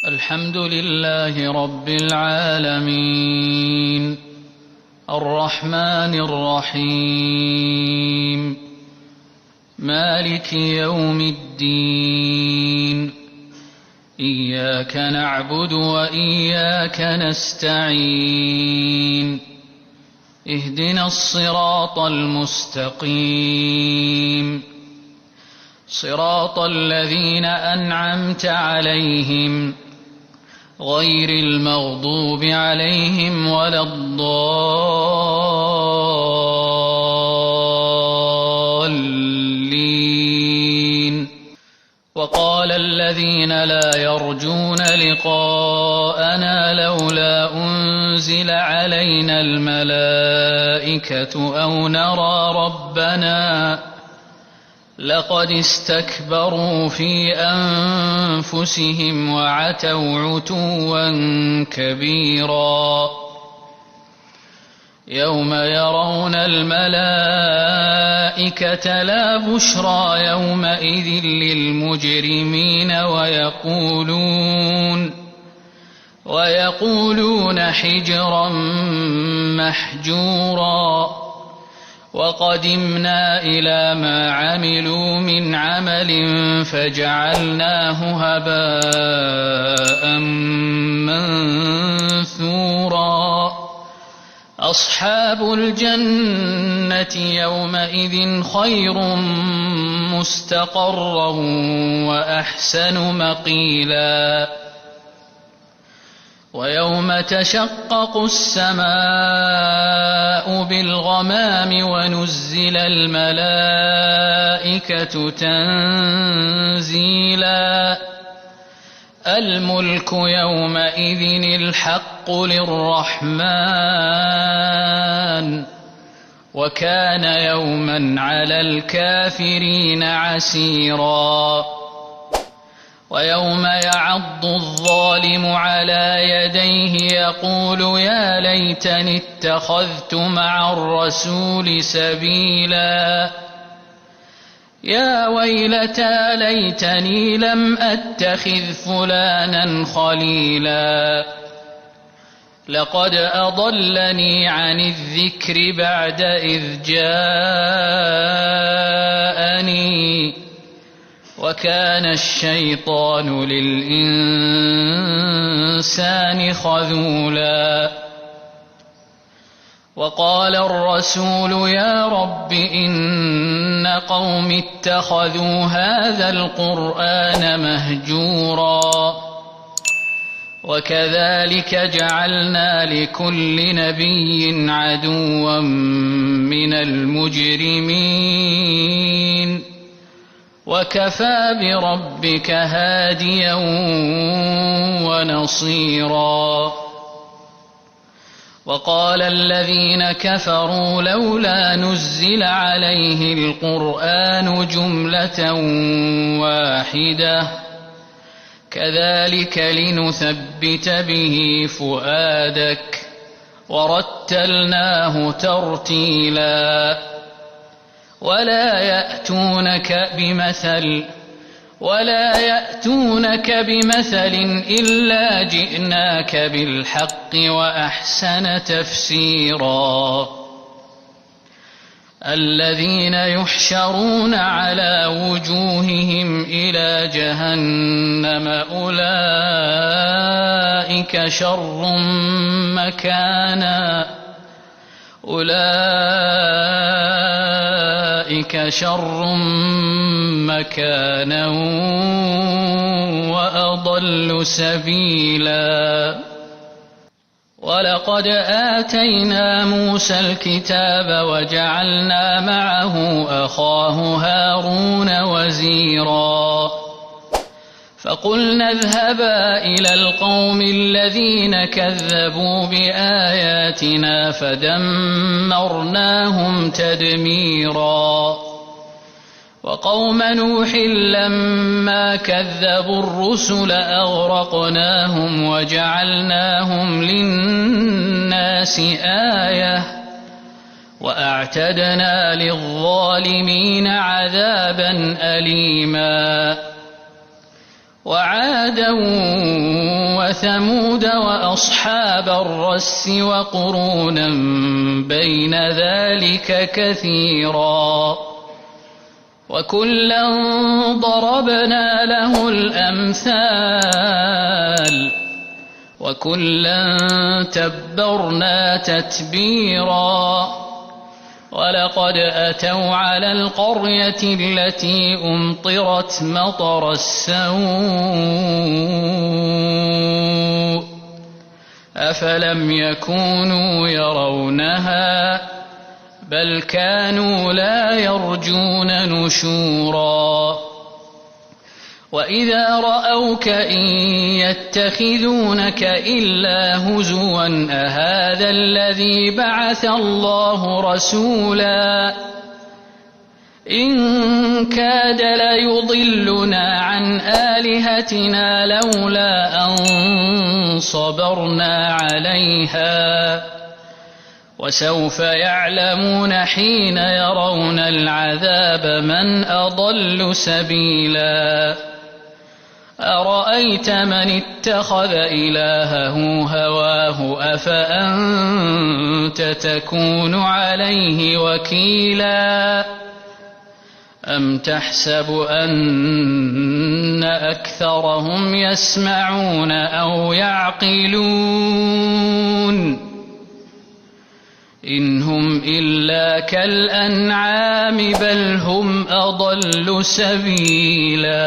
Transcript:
الحمد لله رب العالمين الرحمن الرحيم مالك يوم الدين إياك نعبد وإياك نستعين اهدنا الصراط المستقيم صراط الذين أنعمت عليهم غير المغضوب عليهم ولا الضالين. وقال الذين لا يرجون لقاءنا لولا أنزل علينا الملائكة أو نرى ربنا لقد استكبروا في أنفسهم وعتوا عتوا كبيرا يوم يرون الملائكة لا بشرى يومئذ للمجرمين ويقولون حجرا محجورا وقدمنا إلى ما عملوا من عمل فجعلناه هباء منثورا أصحاب الجنة يومئذ خير مستقرا وأحسن مقيلا ويوم تشقق السماء بالغمام ونزل الملائكة تنزيلا الملك يومئذ الحق للرحمن وكان يوما على الكافرين عسيرا ويوم يعض الظالم على يديه يقول يا ليتني اتخذت مع الرسول سبيلا يا ويلتى ليتني لم أتخذ فلانا خليلا لقد أضلني عن الذكر بعد إذ جاءني وكان الشيطان للإنسان خذولا وقال الرسول يا رب إن قوم اتخذوا هذا القرآن مهجورا وكذلك جعلنا لكل نبي عدوا من المجرمين وكفى بربك هاديا ونصيرا وقال الذين كفروا لولا نزل عليه القرآن جملة واحدة كذلك لنثبت به فؤادك ورتلناه ترتيلا ولا يأتونك بمثل إلا جئناك بالحق وأحسن تفسيرا الذين يحشرون على وجوههم إلى جهنم أولئك شر مكانا وأضل سبيلا ولقد آتينا موسى الكتاب وجعلنا معه أخاه هارون وزيرا فقلنا اذهبا إلى القوم الذين كذبوا بآياتنا فدمرناهم تدميرا وقوم نوح لما كذبوا الرسل أغرقناهم وجعلناهم للناس آية وأعتدنا للظالمين عذابا أليما وعادا وثمود وأصحاب الرس وقرونا بين ذلك كثيرا وكلا ضربنا له الأمثال وكلا تبرنا تتبيرا ولقد أتوا على القرية التي أمطرت مطر السوء أفلم يكونوا يرونها بل كانوا لا يرجون نشورا وإذا رأوك إن يتخذونك إلا هزوا أهذا الذي بعث الله رسولا إن كاد ليضلنا عن آلهتنا لولا أن صبرنا عليها وسوف يعلمون حين يرون العذاب من أضل سبيلا أرأيت من اتخذ إلهه هواه أفأنت تكون عليه وكيلا أم تحسب أن أكثرهم يسمعون أو يعقلون إن هم إلا كالأنعام بل هم أضل سبيلا